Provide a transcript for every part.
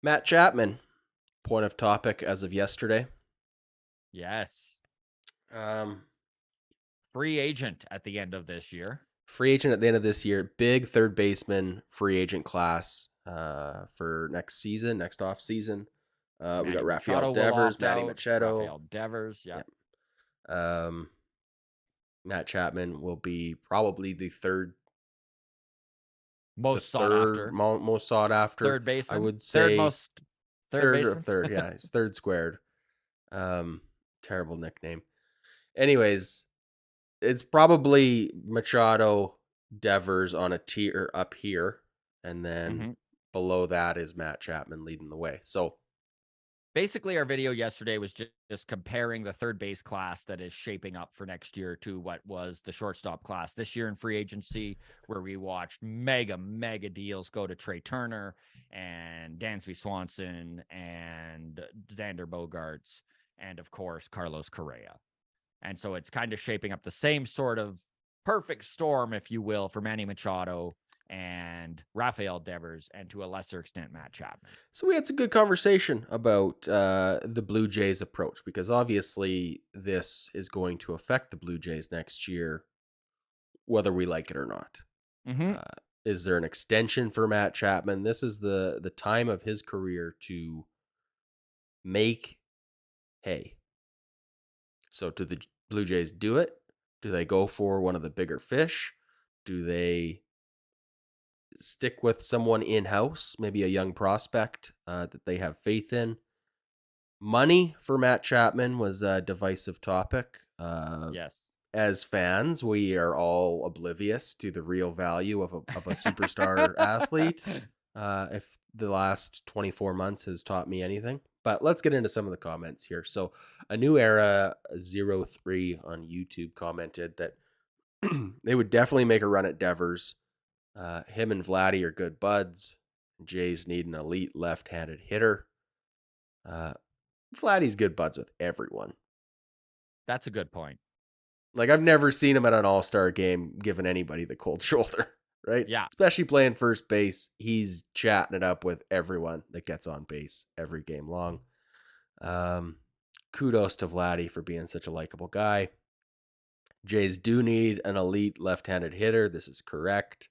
Matt Chapman, point of topic as of yesterday. Yes. Um, Free agent at the end of this year. Free agent at the end of this year. Big third baseman free agent class for next season, next off season. We Manny got Rafael Machado will Devers, opt Manny out. Machado. Rafael Devers. Yeah. Yep. Um, Matt Chapman will be probably the Most sought third after. most sought after. Third I baseman. would Third say most third baseman. third. Yeah, he's third squared. Um, Terrible nickname. Anyways, it's probably Machado, Devers on a tier up here, and then hmm below that is Matt Chapman leading the way. So Basically, our video yesterday was just comparing the third base class that is shaping up for next year to what was the shortstop class this year in free agency, where we watched mega deals go to Trey Turner and Dansby Swanson and Xander Bogaerts, and of course, Carlos Correa. And so it's kind of shaping up the same sort of perfect storm, if you will, for Manny Machado and Rafael Devers, and to a lesser extent, Matt Chapman. so we had some good conversation about the Blue Jays approach because obviously this is going to affect the Blue Jays next year, whether we like it or not. Mm-hmm. Uh, is there an extension for Matt Chapman? This is the time of his career to make hay. So do the Blue Jays do it? Do they go for one of the bigger fish? Do they stick with someone in house, maybe a young prospect that they have faith in? Money for Matt Chapman was a divisive topic. Yes. As fans, we are all oblivious to the real value of a superstar athlete. If the last 24 months has taught me anything. But let's get into some of the comments here. So, a new era 03 on YouTube commented that they would definitely make a run at Devers. Him and Vladdy are good buds. Jays need an elite left-handed hitter. Uh, Vladdy's good buds with everyone. That's a good point. Like I've never seen him at an all-star game giving anybody the cold shoulder, right? Yeah. Especially playing first base. He's chatting it up with everyone that gets on base every game long. Um, Kudos to Vladdy for being such a likable guy. Jays do need an elite left-handed hitter. This is correct.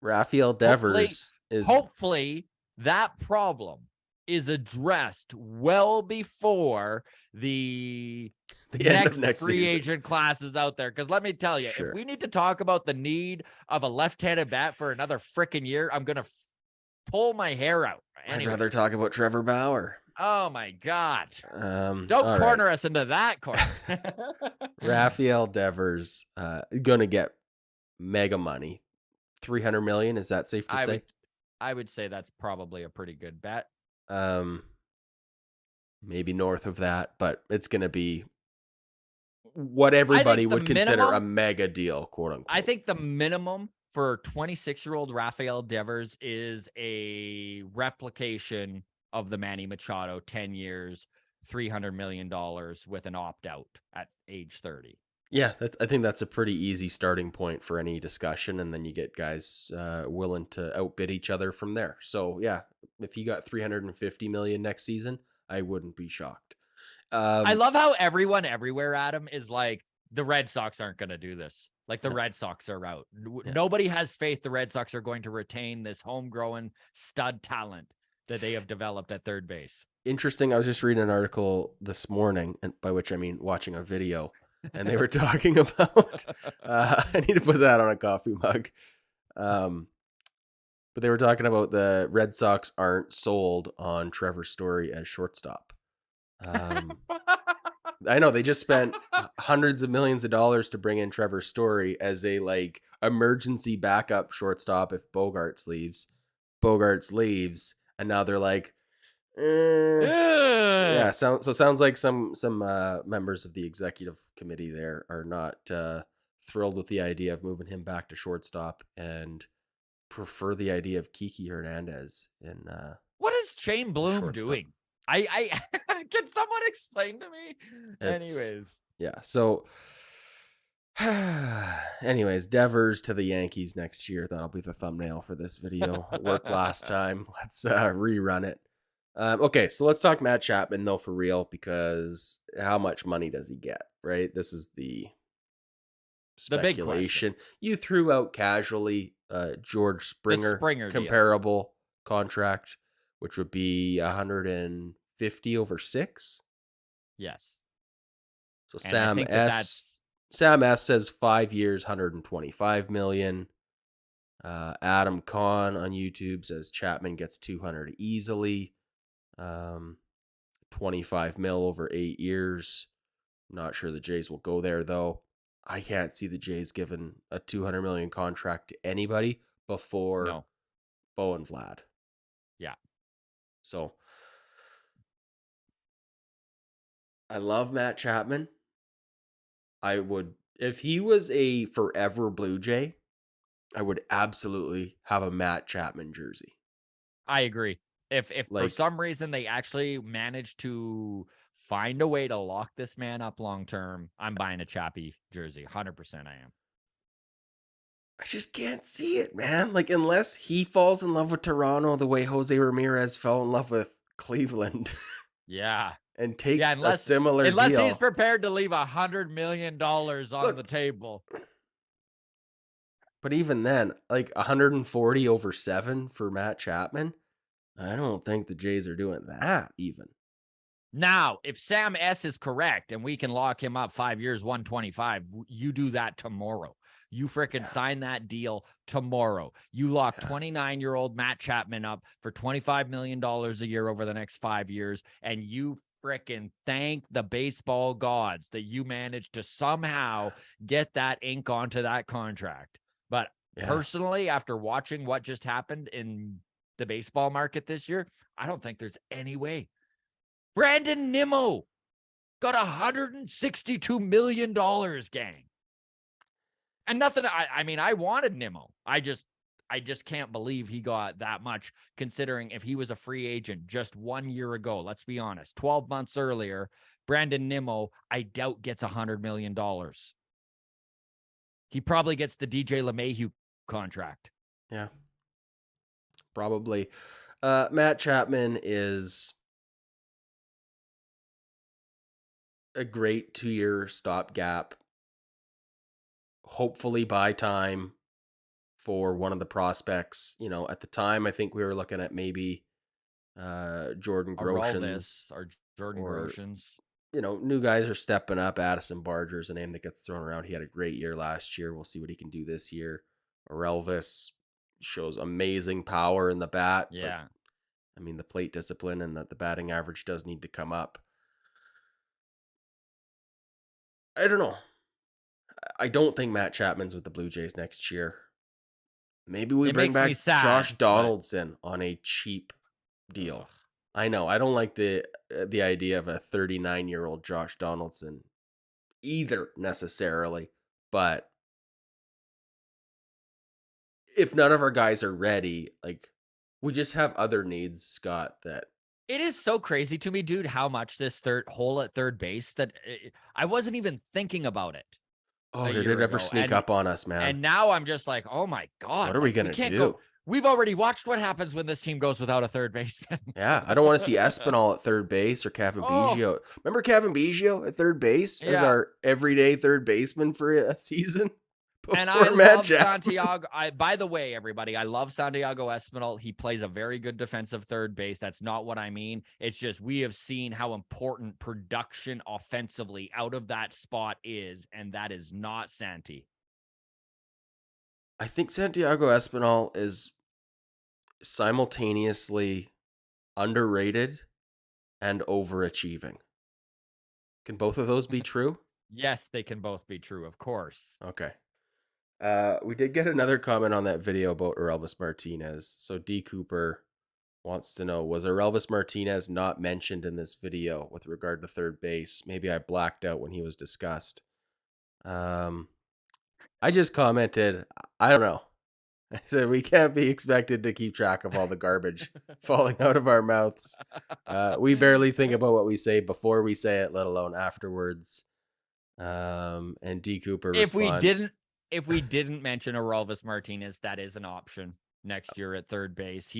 Rafael Hopefully, Devers is hopefully that problem is addressed well before the the end of next next free season. agent classes out there. Because let me tell you, if Sure. we need to talk about the need of a left-handed bat for another freaking year, I'm gonna pull my hair out. I'd rather Anyways, talk about Trevor Bauer. oh my god, don't All right. corner us into that corner. Rafael Devers gonna get mega money. 300 million, is that safe to I say? would, I would say that's probably a pretty good bet. Um Maybe north of that, but it's going to be what I everybody think the would consider a minimum mega deal, quote I unquote. think the minimum for 26-year-old Rafael Devers is a replication of the Manny Machado 10 years, $300 million with an opt out at age 30. Yeah, I think that's a pretty easy starting point for any discussion, and then you get guys willing to outbid each other from there. So yeah, if you got 350 million next season, I wouldn't be shocked. I Um, love how everyone everywhere, Adam, is like, the Red Sox aren't going to do this. Like the yeah, Red Sox are out. yeah. Nobody has faith the Red Sox are going to retain this homegrown stud talent that they have developed at third base. Interesting. I was just reading an article this morning, and by which I mean watching a video, and they were talking about. I need to put that on a coffee mug. Um, but they were talking about the Red Sox aren't sold on Trevor Story as shortstop. Um, I know they just spent hundreds of millions of dollars to bring in Trevor Story as a like emergency backup shortstop if Bogarts leaves. Bogarts leaves, and now they're like, yeah. Ugh. Sounds like some members of the executive committee there are not thrilled with the idea of moving him back to shortstop and prefer the idea of Kiki Hernandez in What is Shane Bloom shortstop. doing? I can someone explain to me? It's Anyways, yeah. So Anyways, Devers to the Yankees next year. That'll be the thumbnail for this video. Worked last time. Let's rerun it. Okay, so let's talk Matt Chapman though for real, because how much money does he get? Right, this is the The big question. speculation. You threw out casually George The Springer Springer deal. comparable contract, which would be 150 over 6. Yes. So And I think that that's Sam S says 5 years, 125 million. Adam Kahn on YouTube says Chapman gets 200 easily. 25 mil over 8 years. I'm not sure the Jays will go there though. I can't see the Jays giving a 200 million contract to anybody before no. Bo and Vlad. Yeah. So I love Matt Chapman. I would, if he was a forever Blue Jay, I would absolutely have a Matt Chapman jersey. I agree. If for Like, some reason they actually manage to find a way to lock this man up long term, I'm buying a Chappie jersey. 100% I am. I just can't see it, man. Like, unless he falls in love with Toronto the way Jose Ramirez fell in love with Cleveland Yeah. and Yeah, takes a unless similar unless he's deal. prepared to leave $100 million on the Look, table. but even then, like 140 over 7 for Matt Chapman, I don't think the Jays are doing that even. Now, if Sam S is correct and we can lock him up 5 years, 125, you do that tomorrow. You fricking Yeah. sign that deal tomorrow. You lock Yeah. 29-year-old Matt Chapman up for $25 million a year over the next 5 years, and you fricking thank the baseball gods that you managed to somehow get that ink onto that contract. But Yeah. personally, after watching what just happened in the baseball market this year, I don't think there's any way. Brandon Nimmo got $162 million, gang. And nothing, I mean, I wanted Nimmo. I just can't believe he got that much, considering if he was a free agent just 1 year ago, let's be honest, 12 months earlier, Brandon Nimmo, I doubt gets $100 million. He probably gets the DJ LeMahieu contract. Yeah. Probably. Matt Chapman is a great 2-year stopgap. Hopefully buy time for one of the prospects. You know, at the time, I think we were looking at maybe Jordan Groshans, Aralvis or Jordan or, Groshans. you know, new guys are stepping up. Addison Barger's a name that gets thrown around. He had a great year last year. We'll see what he can do this year. Or Elvis shows amazing power in the bat, but Yeah. I mean, the plate discipline and the batting average does need to come up. I don't know. I don't think Matt Chapman's with the Blue Jays next year. Maybe we It bring makes me back sad, Josh but Donaldson on a cheap ugh. deal. I know. I don't like the idea of a 39-year-old Josh Donaldson either necessarily, but if none of our guys are ready, like, we just have other needs, Scott, that It is so crazy to me, dude, how much this third hole at third base that I wasn't even thinking about it a oh, did year it ever ago. sneak up on us, man? And now I'm just like, oh my What God, are we like we gonna can't go. do? We've already watched what happens when this team goes without a third baseman. Yeah, I don't want to see Espinal at third base or Kevin Oh, Biggio. Remember Kevin Biggio at third base as yeah. our everyday third baseman for a season And I before Matt love Chapman? Santiago. By the way, everybody, I love Santiago Espinal. He plays a very good defensive third base. That's not what I mean. It's just we have seen how important production offensively out of that spot is, and that is not Santi. I think Santiago Espinal is simultaneously underrated and overachieving. Can both of those be true? Yes, they can both be true, of course. Okay. We did get another comment on that video about Elvis Martinez. So D Cooper wants to know, was Elvis Martinez not mentioned in this video with regard to third base? Maybe I blacked out when he was discussed. I just commented, I don't know. I said we can't be expected to keep track of all the garbage falling out of our mouths. We barely think about what we say before we say it, let alone afterwards. And D Cooper If we respond. didn't if we didn't mention Aroldis Martinez, that is an option next year at third base.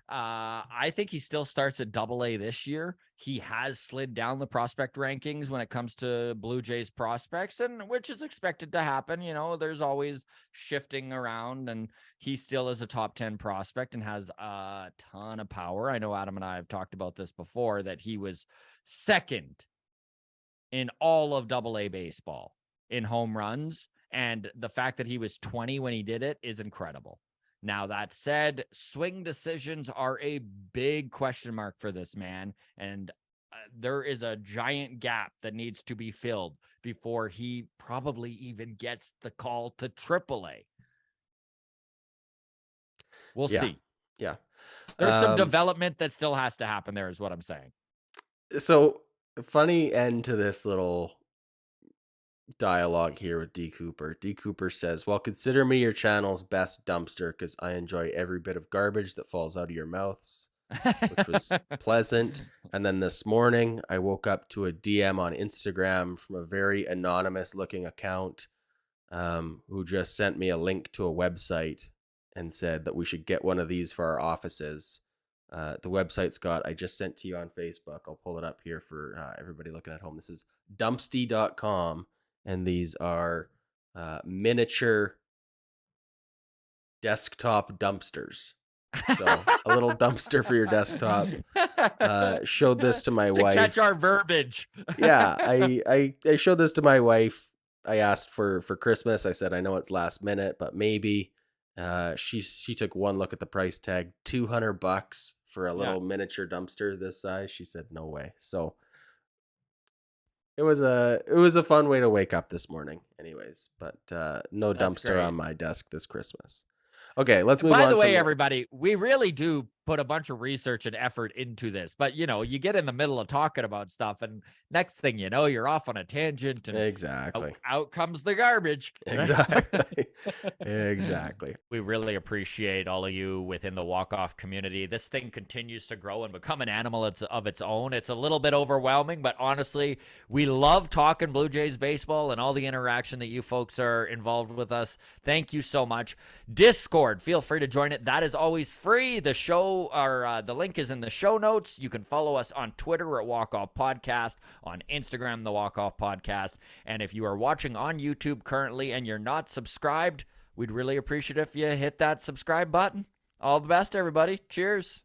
I think he still starts at double A this year. He has slid down the prospect rankings when it comes to Blue Jays prospects, and which is expected to happen. You know, there's always shifting around, and he still is a top 10 prospect and has a ton of power. I know Adam and I have talked about this before, that he was second in all of double A baseball in home runs. And the fact that he was 20 when he did it is incredible. Now, that said, swing decisions are a big question mark for this man. And there is a giant gap that needs to be filled before he probably even gets the call to AAA. We'll Yeah. see. Yeah. There's some Um, development that still has to happen there, is what I'm saying. so funny end to this little dialogue here with D Cooper. D Cooper says, "Well, consider me your channel's best dumpster because I enjoy every bit of garbage that falls out of your mouths," which was pleasant. And then this morning, I woke up to a DM on Instagram from a very anonymous looking account, who just sent me a link to a website and said that we should get one of these for our offices. The website's got, I just sent to you on Facebook. I'll pull it up here for everybody looking at home. This is dumpsty.com, and these are miniature desktop dumpsters. So a little dumpster for your desktop. Showed this to my To catch our wife. verbiage. Yeah, I showed this to my wife. I asked for Christmas. I said, I know it's last minute, but maybe. She took one look at the price tag, $200 for a Yeah, little miniature dumpster this size. She said, no way. So it was a fun way to wake up this morning, anyways. But no that's dumpster on great. my desk this Christmas. Okay, let's move By on the from way, the. everybody, we really do put a bunch of research and effort into this, but you get in the middle of talking about stuff, and next thing you know, you're off on a tangent, and Exactly. out comes the garbage. Right? Exactly. Exactly. We really appreciate all of you within the walk-off community. This thing continues to grow and become an animal of its own. It's a little bit overwhelming, but honestly, we love talking Blue Jays baseball and all the interaction that you folks are involved with us. Thank you so much. Discord, feel free to join it. That is always free. The show, or the link is in the show notes. You can follow us on Twitter at Walk Off Podcast, on Instagram, the Walk Off Podcast. And if you are watching on YouTube currently and you're not subscribed, we'd really appreciate if you hit that subscribe button. All the best, everybody. Cheers.